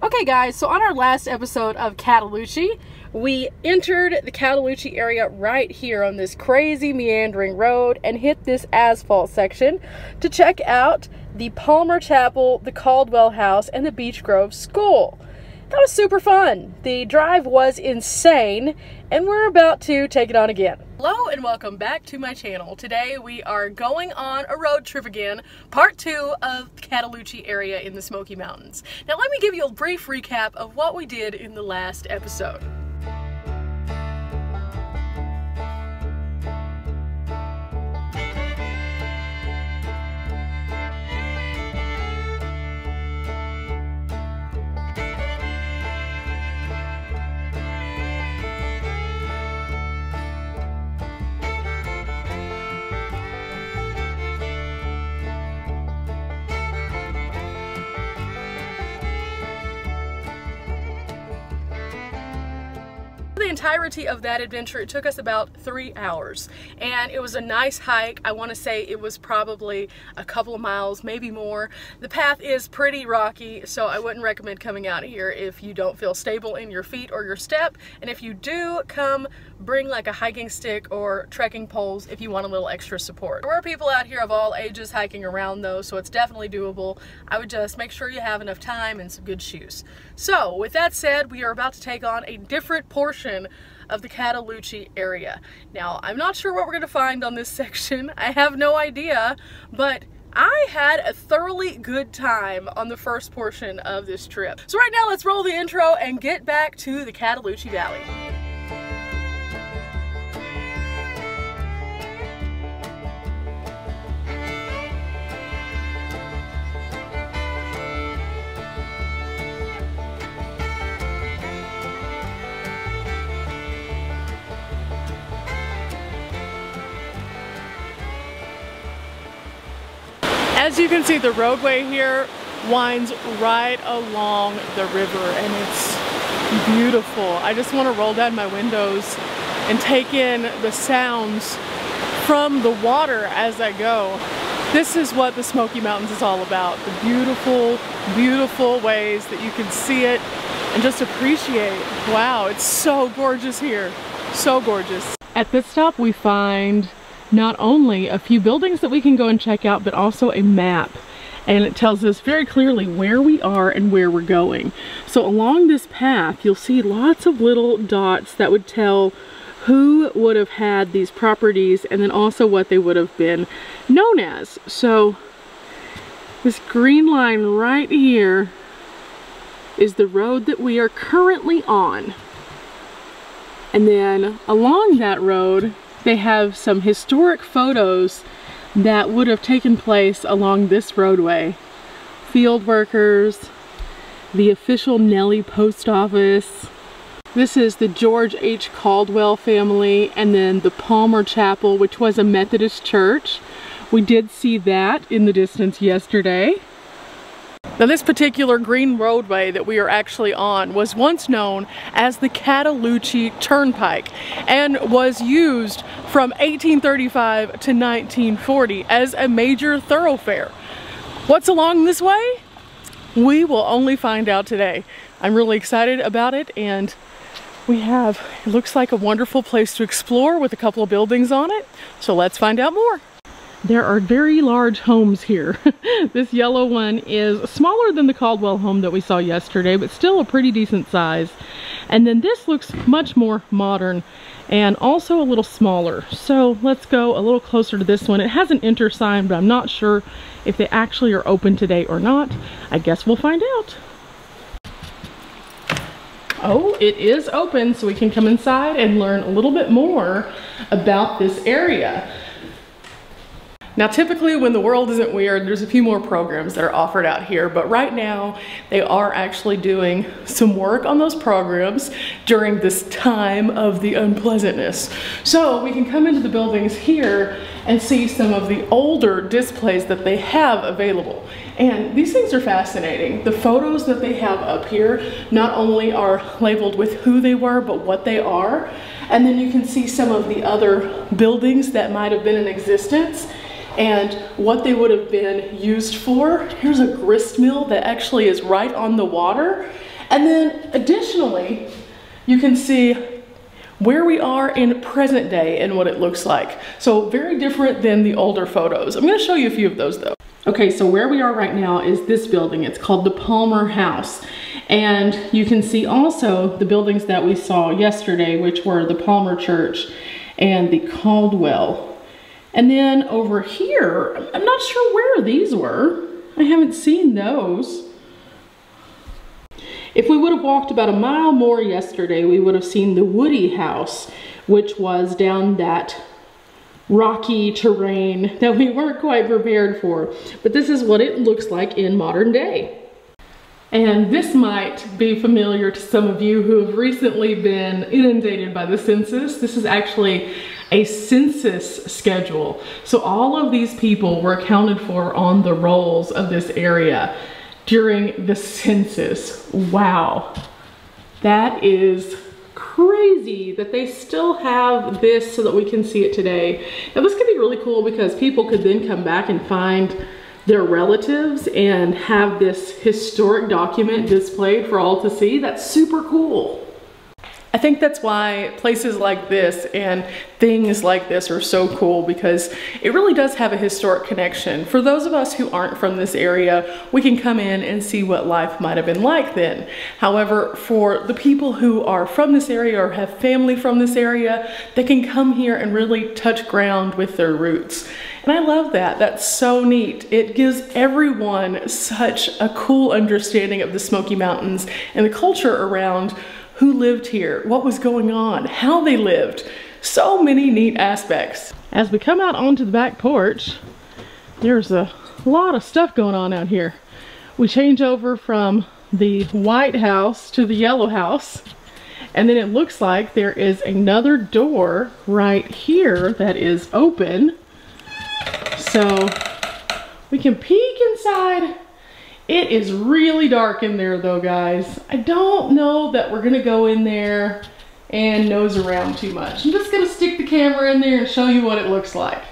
Okay guys, so on our last episode of Cataloochee, we entered the Cataloochee area right here on this crazy meandering road and hit this asphalt section to check out the Palmer Chapel, the Caldwell House, and the Beech Grove School. That was super fun. The drive was insane, and we're about to take it on again. Hello and welcome back to my channel. Today we are going on a road trip again, part 2 of the Cataloochee area in the Smoky Mountains. Now let me give you a brief recap of what we did in the last episode. The entirety of that adventure, it took us about 3 hours, and it was a nice hike. I want to say it was probably a couple of miles, maybe more. The path is pretty rocky, so I wouldn't recommend coming out here if you don't feel stable in your feet or your step, and if you do come, bring like a hiking stick or trekking poles if you want a little extra support. There were people out here of all ages hiking around though, so it's definitely doable. I would just make sure you have enough time and some good shoes. So with that said, we are about to take on a different portion of the Cataloochee area. Now, I'm not sure what we're gonna find on this section. I have no idea, but I had a thoroughly good time on the first portion of this trip. So right now, let's roll the intro and get back to the Cataloochee Valley. As you can see, the roadway here winds right along the river, and it's beautiful. I just want to roll down my windows and take in the sounds from the water as I go. This is what the Smoky Mountains is all about. The beautiful, beautiful ways that you can see it and just appreciate. Wow, it's so gorgeous here. So gorgeous. At this stop, we find not only a few buildings that we can go and check out, but also a map. And it tells us very clearly where we are and where we're going. So along this path, you'll see lots of little dots that would tell who would have had these properties and then also what they would have been known as. So this green line right here is the road that we are currently on. And then along that road, they have some historic photos that would have taken place along this roadway. Field workers, the official Nellie post office. This is the George H. Caldwell family, and then the Palmer Chapel, which was a Methodist church. We did see that in the distance yesterday. Now this particular green roadway that we are actually on was once known as the Cataloochee Turnpike and was used from 1835 to 1940 as a major thoroughfare. What's along this way? We will only find out today. I'm really excited about it, and it looks like a wonderful place to explore with a couple of buildings on it. So let's find out more. There are very large homes here. This yellow one is smaller than the Caldwell home that we saw yesterday, but still a pretty decent size. And then this looks much more modern and also a little smaller. So let's go a little closer to this one. It has an enter sign, but I'm not sure if they actually are open today or not. I guess we'll find out. Oh, it is open, so we can come inside and learn a little bit more about this area. Now typically when the world isn't weird, there's a few more programs that are offered out here, but right now they are actually doing some work on those programs during this time of the unpleasantness. So we can come into the buildings here and see some of the older displays that they have available. And these things are fascinating. The photos that they have up here not only are labeled with who they were, but what they are. And then you can see some of the other buildings that might have been in existence and what they would have been used for. Here's a grist mill that actually is right on the water, And then additionally, you can see where we are in present day and what it looks like. So very different than the older photos. I'm going to show you a few of those though. Okay, so where we are right now is this building. It's called the Palmer House. And you can see also the buildings that we saw yesterday, which were the Palmer Church and the Caldwell. And then over here, I'm not sure where these were. I haven't seen those. If we would have walked about a mile more yesterday, we would have seen the Woody House, which was down that rocky terrain that we weren't quite prepared for. But this is what it looks like in modern day. And this might be familiar to some of you who have recently been inundated by the census. This is actually a census schedule. So all of these people were accounted for on the rolls of this area during the census. Wow, that is crazy that they still have this so that we can see it today. Now this could be really cool because people could then come back and find their relatives and have this historic document displayed for all to see. That's super cool. I think that's why places like this and things like this are so cool, because it really does have a historic connection. For those of us who aren't from this area, we can come in and see what life might have been like then. However, for the people who are from this area or have family from this area, they can come here and really touch ground with their roots. And I love that. That's so neat. It gives everyone such a cool understanding of the Smoky Mountains and the culture around who lived here, what was going on, how they lived. So many neat aspects. As we come out onto the back porch, there's a lot of stuff going on out here. We change over from the white house to the yellow house, and then it looks like there is another door right here that is open. So we can peek inside. It is really dark in there though, guys. I don't know that we're gonna go in there and nose around too much. I'm just gonna stick the camera in there and show you what it looks like.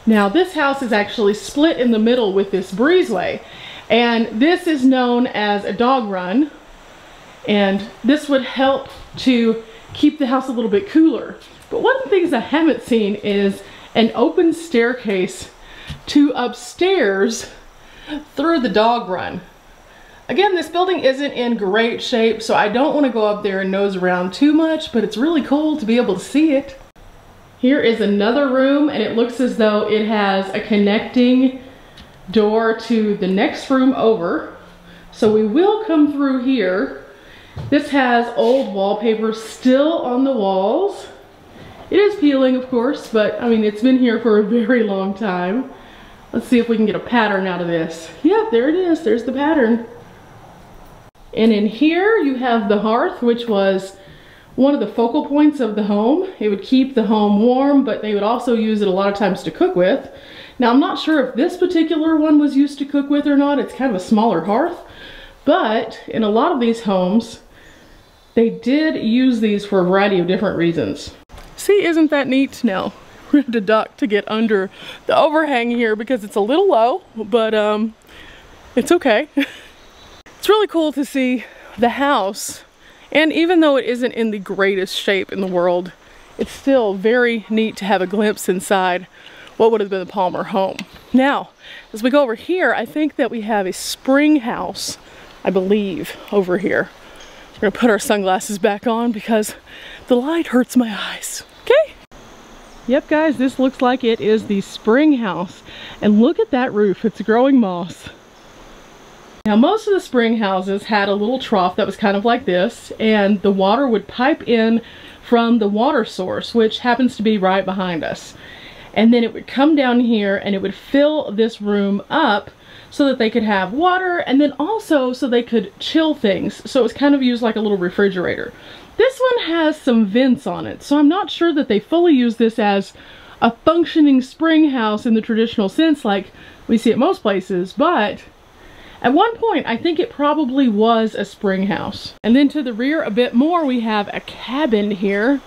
Now this house is actually split in the middle with this breezeway, and this is known as a dog run, and this would help to keep the house a little bit cooler. But one of the things I haven't seen is an open staircase to upstairs through the dog run. Again, this building isn't in great shape, so I don't want to go up there and nose around too much, but it's really cool to be able to see it. Here is another room, and it looks as though it has a connecting door to the next room over. So we will come through here. This has old wallpaper still on the walls. It is peeling, of course, but I mean, it's been here for a very long time. Let's see if we can get a pattern out of this. Yep, there it is. There's the pattern. And in here you have the hearth, which was one of the focal points of the home. It would keep the home warm, but they would also use it a lot of times to cook with. Now, I'm not sure if this particular one was used to cook with or not. It's kind of a smaller hearth, but in a lot of these homes, they did use these for a variety of different reasons. See, isn't that neat? Now, we're going to duck to get under the overhang here because it's a little low, but it's okay. It's really cool to see the house, and even though it isn't in the greatest shape in the world, it's still very neat to have a glimpse inside what would have been the Palmer home. Now, as we go over here, I think that we have a spring house, I believe, over here. We're going to put our sunglasses back on because the light hurts my eyes. Okay? Yep, guys, this looks like it is the spring house. And look at that roof, it's growing moss. Now, most of the spring houses had a little trough that was kind of like this, and the water would pipe in from the water source, which happens to be right behind us. And then it would come down here and it would fill this room up so that they could have water, and then also so they could chill things. So it was kind of used like a little refrigerator. This one has some vents on it, so I'm not sure that they fully use this as a functioning spring house in the traditional sense like we see at most places, but at one point I think it probably was a spring house. And then to the rear a bit more, we have a cabin here,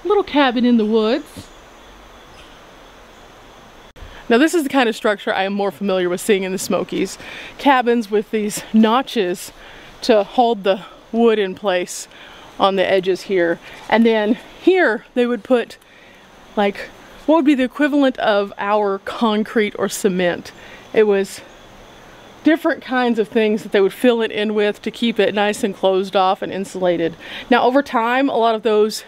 a little cabin in the woods. Now this is the kind of structure I am more familiar with seeing in the Smokies. Cabins with these notches to hold the wood in place on the edges here. And then here they would put like what would be the equivalent of our concrete or cement. It was different kinds of things that they would fill it in with to keep it nice and closed off and insulated. Now over time, a lot of those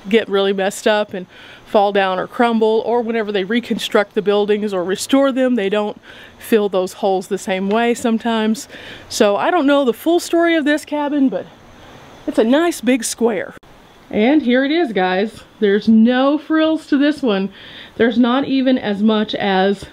get really messed up and fall down or crumble, or whenever they reconstruct the buildings or restore them, they don't fill those holes the same way sometimes. So I don't know the full story of this cabin, but it's a nice big square. And here it is, guys. There's no frills to this one. There's not even as much as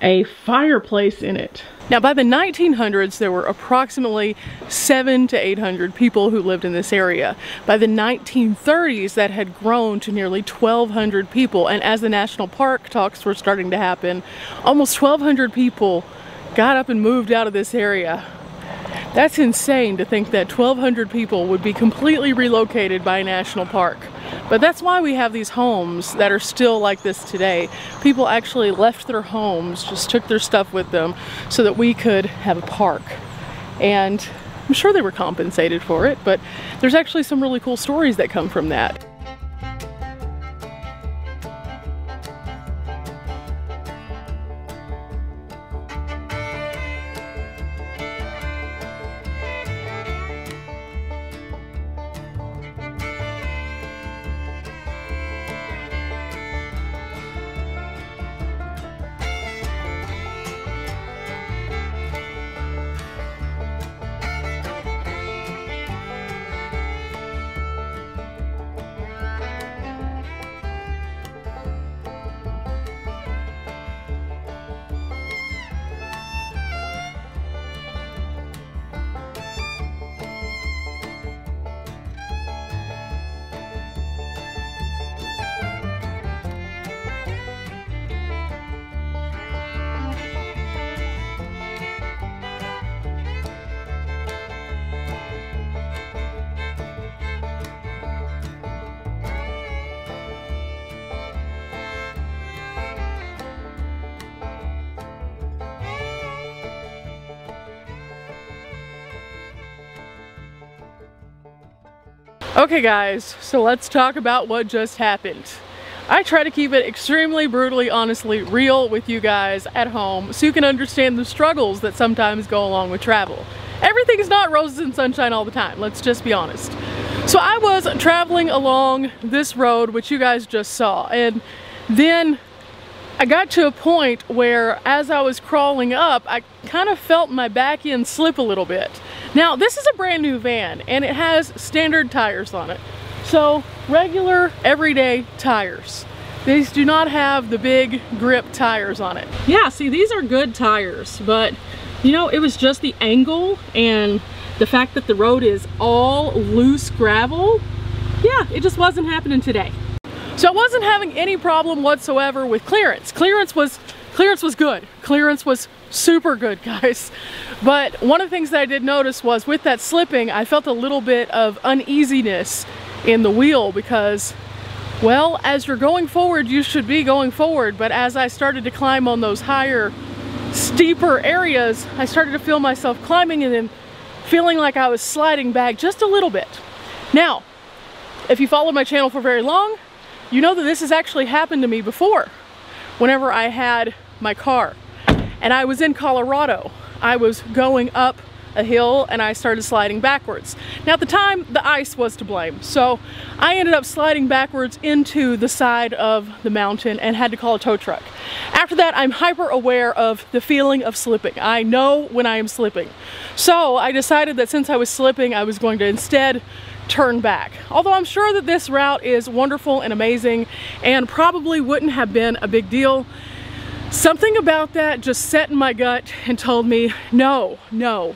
a fireplace in it. Now by the 1900s, there were approximately 700 to 800 people who lived in this area. By the 1930s, that had grown to nearly 1,200 people. And as the national park talks were starting to happen, almost 1,200 people got up and moved out of this area. That's insane to think that 1,200 people would be completely relocated by a national park. But that's why we have these homes that are still like this today. People actually left their homes, just took their stuff with them so that we could have a park. And I'm sure they were compensated for it, but there's actually some really cool stories that come from that. Okay guys, so let's talk about what just happened. I try to keep it extremely brutally, honestly real with you guys at home so you can understand the struggles that sometimes go along with travel. Everything's not roses and sunshine all the time, let's just be honest. So I was traveling along this road, which you guys just saw, and then I got to a point where as I was crawling up, I kind of felt my back end slip a little bit. Now this is a brand new van and it has standard tires on it. So regular everyday tires. These do not have the big grip tires on it. Yeah, see, these are good tires, but you know, it was just the angle and the fact that the road is all loose gravel. Yeah, it just wasn't happening today. So I wasn't having any problem whatsoever with clearance. Clearance was good. Clearance was super good, guys. But one of the things that I did notice was with that slipping, I felt a little bit of uneasiness in the wheel because, well, as you're going forward, you should be going forward. But as I started to climb on those higher, steeper areas, I started to feel myself climbing and then feeling like I was sliding back just a little bit. Now, if you followed my channel for very long, you know that this has actually happened to me before. Whenever I had my car and I was in Colorado, I was going up a hill and I started sliding backwards. Now at the time, the ice was to blame. So I ended up sliding backwards into the side of the mountain and had to call a tow truck. After that, I'm hyper aware of the feeling of slipping. I know when I am slipping. So I decided that since I was slipping, I was going to instead turn back. Although I'm sure that this route is wonderful and amazing and probably wouldn't have been a big deal, something about that just set in my gut and told me, no,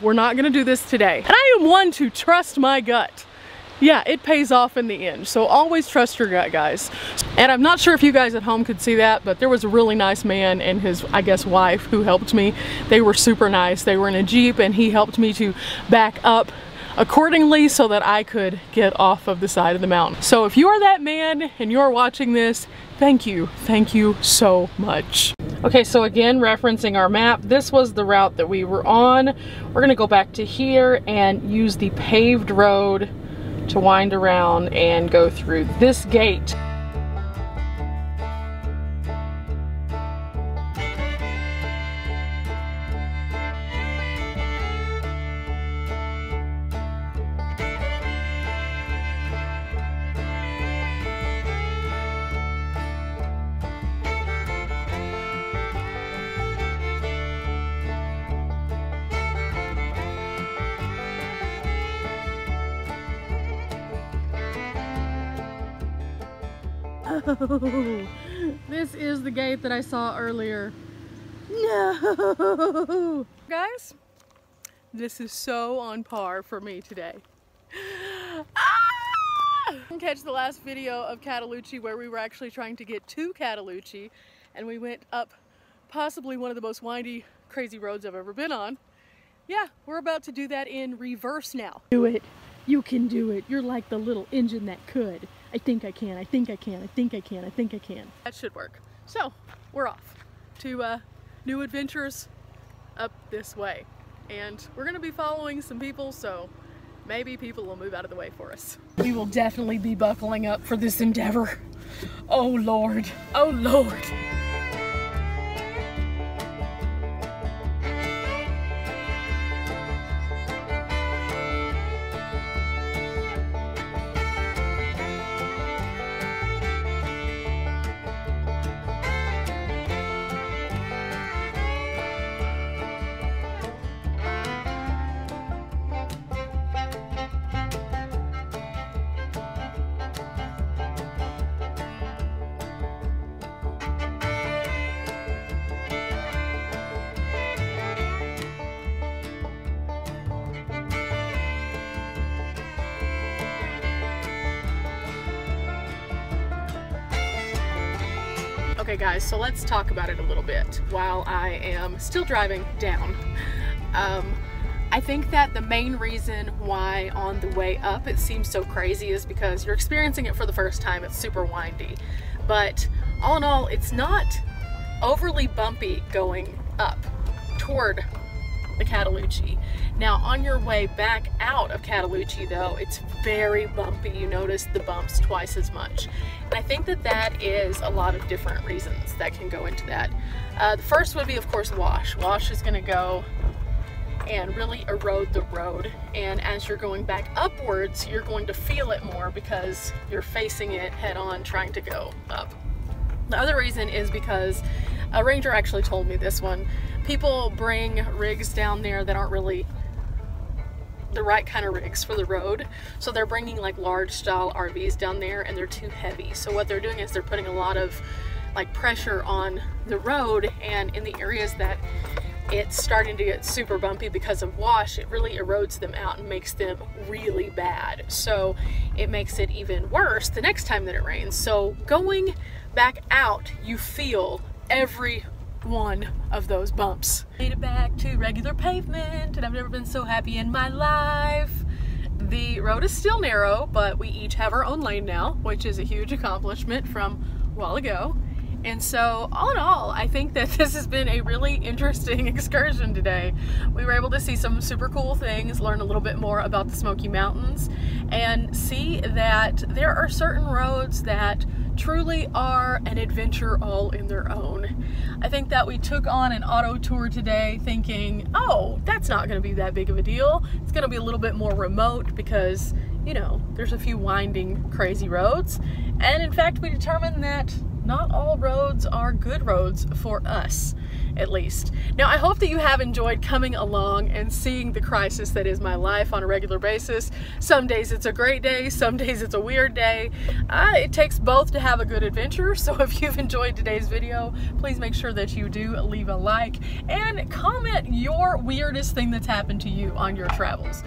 we're not gonna do this today. And I am one to trust my gut. Yeah, it pays off in the end. So always trust your gut, guys. And I'm not sure if you guys at home could see that, but there was a really nice man and his, I guess, wife who helped me. They were super nice. They were in a Jeep and he helped me to back up accordingly so that I could get off of the side of the mountain. So if you are that man and you're watching this, thank you so much. Okay, so again, referencing our map, this was the route that we were on. We're gonna go back to here and use the paved road to wind around and go through this gate. Oh, this is the gate that I saw earlier. No! Guys, this is so on par for me today. Catch the last video of Cataloochee where we were actually trying to get to Cataloochee and we went up possibly one of the most windy, crazy roads I've ever been on. Yeah, we're about to do that in reverse now. Do it. You can do it. You're like the little engine that could. I think I can, I think I can, I think I can, I think I can. That should work. So, we're off to new adventures up this way. And we're gonna be following some people, so maybe people will move out of the way for us. We will definitely be buckling up for this endeavor. Oh Lord, oh Lord. Okay guys, so let's talk about it a little bit while I am still driving down. I think that the main reason why on the way up it seems so crazy is because you're experiencing it for the first time. It's super windy, but all in all, it's not overly bumpy going up toward the Cataloochee. Now on your way back out of Cataloochee though, it's very bumpy. You notice the bumps twice as much. And I think that that is a lot of different reasons that can go into that. The first would be of course wash. Wash is gonna go and really erode the road, and as you're going back upwards you're going to feel it more because you're facing it head on trying to go up. The other reason is because a ranger actually told me this one. People bring rigs down there that aren't really the right kind of rigs for the road. So they're bringing like large style RVs down there and they're too heavy. So what they're doing is they're putting a lot of like pressure on the road, and in the areas that it's starting to get super bumpy because of wash, it really erodes them out and makes them really bad. So it makes it even worse the next time that it rains. So going back out, you feel every one of those bumps. Made it back to regular pavement and I've never been so happy in my life. The road is still narrow, but we each have our own lane now, which is a huge accomplishment from a while ago. And so all in all, I think that this has been a really interesting excursion today. We were able to see some super cool things, learn a little bit more about the Smoky Mountains, and see that there are certain roads that truly are an adventure all in their own. I think that we took on an auto tour today thinking, oh, that's not going to be that big of a deal. It's going to be a little bit more remote because, you know, there's a few winding, crazy roads. And in fact, we determined that not all roads are good roads for us, at least. Now, I hope that you have enjoyed coming along and seeing the crisis that is my life on a regular basis. Some days it's a great day, some days it's a weird day. It takes both to have a good adventure, so if you've enjoyed today's video, please make sure that you do leave a like and comment your weirdest thing that's happened to you on your travels.